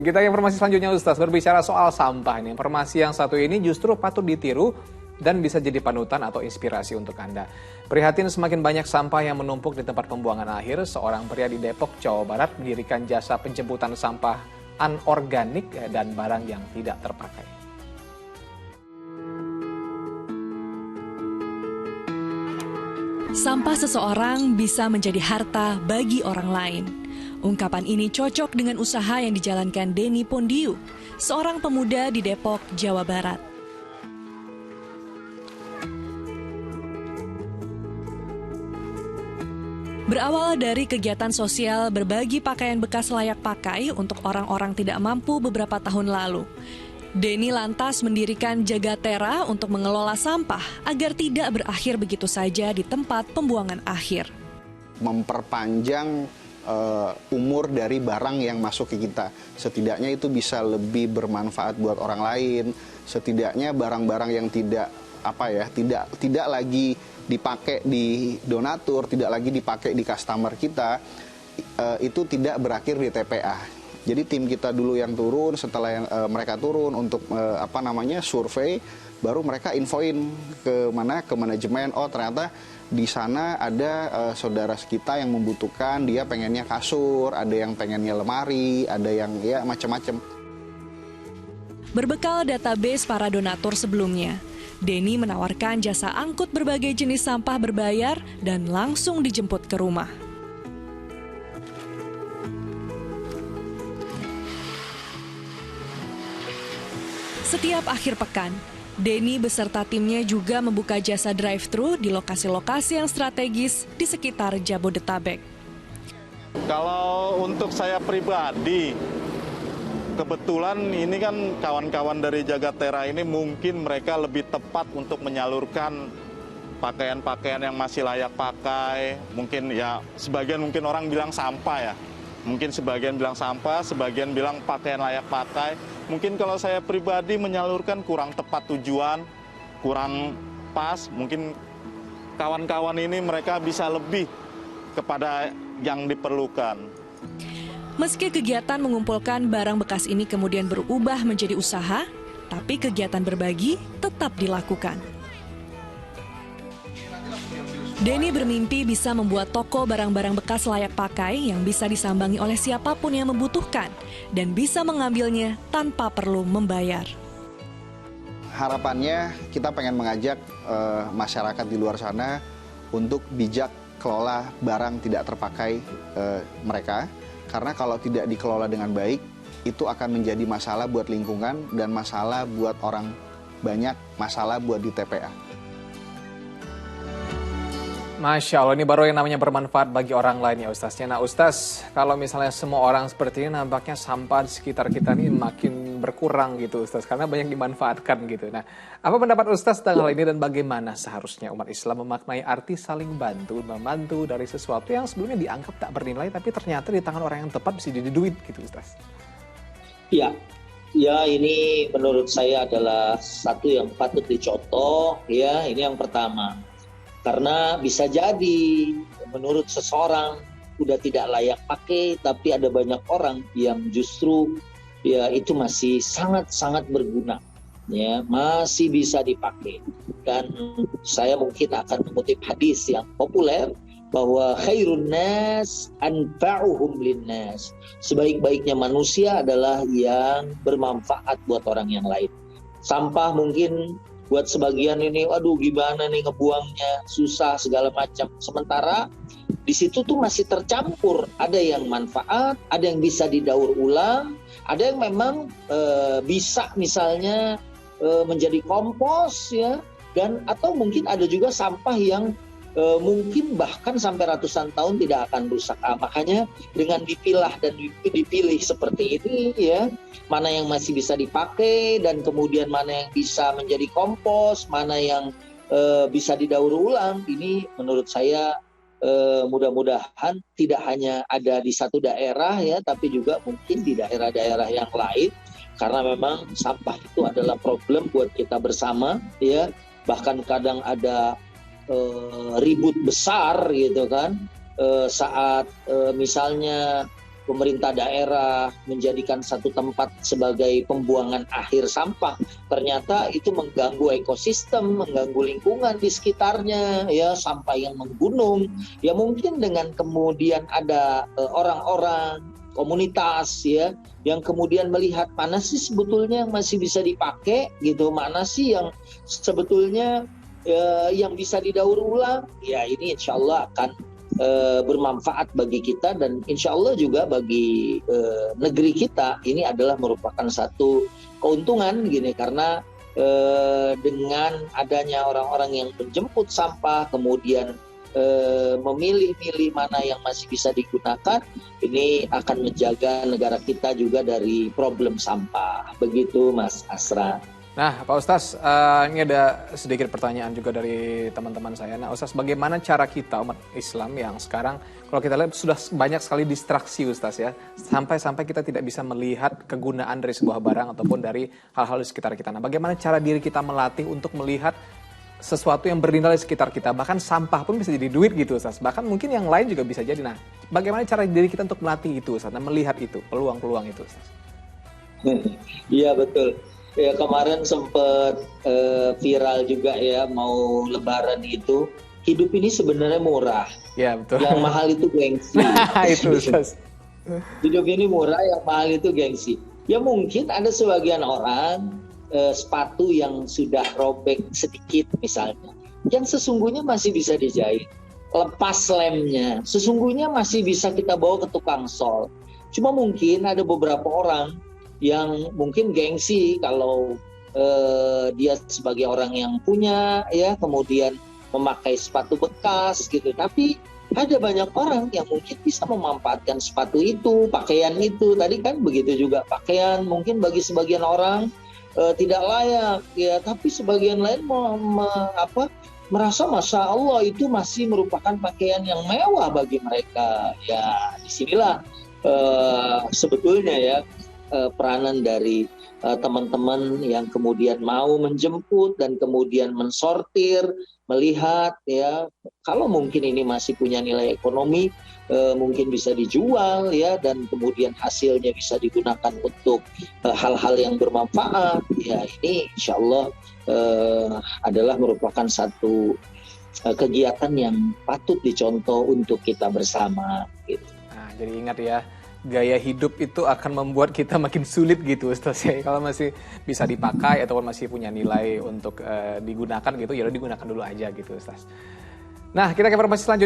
Kita ke informasi selanjutnya Ustaz, berbicara soal sampah ini. Informasi yang satu ini justru patut ditiru dan bisa jadi panutan atau inspirasi untuk Anda. Prihatin semakin banyak sampah yang menumpuk di tempat pembuangan akhir, seorang pria di Depok, Jawa Barat mendirikan jasa penjemputan sampah anorganik dan barang yang tidak terpakai. Sampah seseorang bisa menjadi harta bagi orang lain. Ungkapan ini cocok dengan usaha yang dijalankan Denny Pondiu, seorang pemuda di Depok, Jawa Barat. Berawal dari kegiatan sosial berbagi pakaian bekas layak pakai untuk orang-orang tidak mampu beberapa tahun lalu, Denny lantas mendirikan Jagatera untuk mengelola sampah agar tidak berakhir begitu saja di tempat pembuangan akhir. Memperpanjang umur dari barang yang masuk ke kita. Setidaknya itu bisa lebih bermanfaat buat orang lain. Setidaknya barang-barang yang tidak lagi dipakai di donatur, tidak lagi dipakai di customer kita, itu tidak berakhir di TPA. Jadi tim kita dulu yang turun, setelah mereka turun untuk survei, baru mereka infoin ke manajemen, oh ternyata di sana ada saudara kita yang membutuhkan, dia pengennya kasur, ada yang pengennya lemari, ada yang ya macam-macam. Berbekal database para donatur sebelumnya, Denny menawarkan jasa angkut berbagai jenis sampah berbayar dan langsung dijemput ke rumah. Setiap akhir pekan, Denny beserta timnya juga membuka jasa drive-thru di lokasi-lokasi yang strategis di sekitar Jabodetabek. Kalau untuk saya pribadi, kebetulan ini kan kawan-kawan dari Jagatera ini mungkin mereka lebih tepat untuk menyalurkan pakaian-pakaian yang masih layak pakai. Mungkin ya sebagian mungkin orang bilang sampah ya. Mungkin sebagian bilang sampah, sebagian bilang pakaian layak pakai. Mungkin kalau saya pribadi menyalurkan kurang tepat tujuan, kurang pas. Mungkin kawan-kawan ini mereka bisa lebih kepada yang diperlukan. Meski kegiatan mengumpulkan barang bekas ini kemudian berubah menjadi usaha, tapi kegiatan berbagi tetap dilakukan. Denny bermimpi bisa membuat toko barang-barang bekas layak pakai yang bisa disambangi oleh siapapun yang membutuhkan dan bisa mengambilnya tanpa perlu membayar. Harapannya kita pengen mengajak masyarakat di luar sana untuk bijak kelola barang tidak terpakai mereka. Karena kalau tidak dikelola dengan baik, itu akan menjadi masalah buat lingkungan dan masalah buat orang banyak, masalah buat di TPA. Masya Allah, ini baru yang namanya bermanfaat bagi orang lain ya Ustaznya. Nah Ustaz, kalau misalnya semua orang seperti ini nampaknya sampah di sekitar kita ini makin berkurang gitu Ustaz. Karena banyak dimanfaatkan gitu. Nah, apa pendapat Ustaz tentang hal ini dan bagaimana seharusnya umat Islam memaknai arti saling bantu, membantu dari sesuatu yang sebelumnya dianggap tak bernilai tapi ternyata di tangan orang yang tepat bisa jadi duit gitu Ustaz. Ya, ini menurut saya adalah satu yang patut dicontoh ya, ini yang pertama. Karena bisa jadi menurut seseorang udah tidak layak pakai, tapi ada banyak orang yang justru ya itu masih sangat-sangat berguna, ya masih bisa dipakai. Dan saya mungkin akan mengutip hadis yang populer bahwa khairun nas anfa'uhum linnas. Sebaik-baiknya manusia adalah yang bermanfaat buat orang yang lain. Sampah mungkin buat sebagian ini, waduh gimana nih ngebuangnya, susah segala macam. Sementara di situ tuh masih tercampur, ada yang manfaat, ada yang bisa didaur ulang, ada yang memang bisa misalnya menjadi kompos ya, dan atau mungkin ada juga sampah yang mungkin bahkan sampai ratusan tahun tidak akan rusak. Makanya dengan dipilah dan dipilih seperti ini ya, mana yang masih bisa dipakai dan kemudian mana yang bisa menjadi kompos, mana yang bisa didaur ulang, ini menurut saya mudah-mudahan tidak hanya ada di satu daerah ya, tapi juga mungkin di daerah-daerah yang lain, karena memang sampah itu adalah problem buat kita bersama ya. Bahkan kadang ada ribut besar gitu kan, saat misalnya pemerintah daerah menjadikan satu tempat sebagai pembuangan akhir sampah, ternyata itu mengganggu ekosistem, mengganggu lingkungan di sekitarnya, ya, sampah yang menggunung. Ya mungkin dengan kemudian ada orang-orang komunitas, ya, yang kemudian melihat mana sih sebetulnya yang masih bisa dipakai gitu, mana sih yang sebetulnya yang bisa didaur ulang, ya ini insya Allah akan bermanfaat bagi kita, dan insya Allah juga bagi negeri kita. Ini adalah merupakan satu keuntungan gini, karena dengan adanya orang-orang yang menjemput sampah kemudian memilih-milih mana yang masih bisa digunakan, ini akan menjaga negara kita juga dari problem sampah. Begitu Mas Asra. Nah, Pak Ustaz, ini ada sedikit pertanyaan juga dari teman-teman saya. Nah, Ustaz, bagaimana cara kita umat Islam yang sekarang, kalau kita lihat sudah banyak sekali distraksi, Ustaz, ya, sampai-sampai kita tidak bisa melihat kegunaan dari sebuah barang ataupun dari hal-hal di sekitar kita. Nah, bagaimana cara diri kita melatih untuk melihat sesuatu yang bernilai di sekitar kita, bahkan sampah pun bisa jadi duit gitu, Ustaz. Bahkan mungkin yang lain juga bisa jadi. Nah, bagaimana cara diri kita untuk melatih itu, Ustaz, dan melihat itu, peluang-peluang itu, Ustaz? Iya, betul. Ya, kemarin sempat viral juga ya, mau lebaran itu, hidup ini sebenarnya murah. Ya, betul. Yang mahal itu gengsi. Itu, Ustaz. Hidup ini murah, yang mahal itu gengsi. Ya mungkin ada sebagian orang sepatu yang sudah robek sedikit misalnya, yang sesungguhnya masih bisa dijahit. Lepas lemnya, sesungguhnya masih bisa kita bawa ke tukang sol. Cuma mungkin ada beberapa orang yang mungkin gengsi kalau dia sebagai orang yang punya, ya, kemudian memakai sepatu bekas gitu. Tapi ada banyak orang yang mungkin bisa memanfaatkan sepatu itu, pakaian itu. Tadi kan begitu juga, pakaian mungkin bagi sebagian orang tidak layak, ya, tapi sebagian lain merasa Masya Allah itu masih merupakan pakaian yang mewah bagi mereka. Ya, disinilah sebetulnya ya peranan dari teman-teman yang kemudian mau menjemput dan kemudian mensortir, melihat, ya, kalau mungkin ini masih punya nilai ekonomi, mungkin bisa dijual, ya, dan kemudian hasilnya bisa digunakan untuk hal-hal yang bermanfaat. Ya, ini insya Allah adalah merupakan satu kegiatan yang patut dicontoh untuk kita bersama. Gitu. Nah, jadi ingat ya, gaya hidup itu akan membuat kita makin sulit gitu, Ustaz, ya. Kalau masih bisa dipakai ataupun masih punya nilai untuk digunakan gitu, ya udah digunakan dulu aja gitu, Ustaz. Nah, kita ke informasi selanjutnya.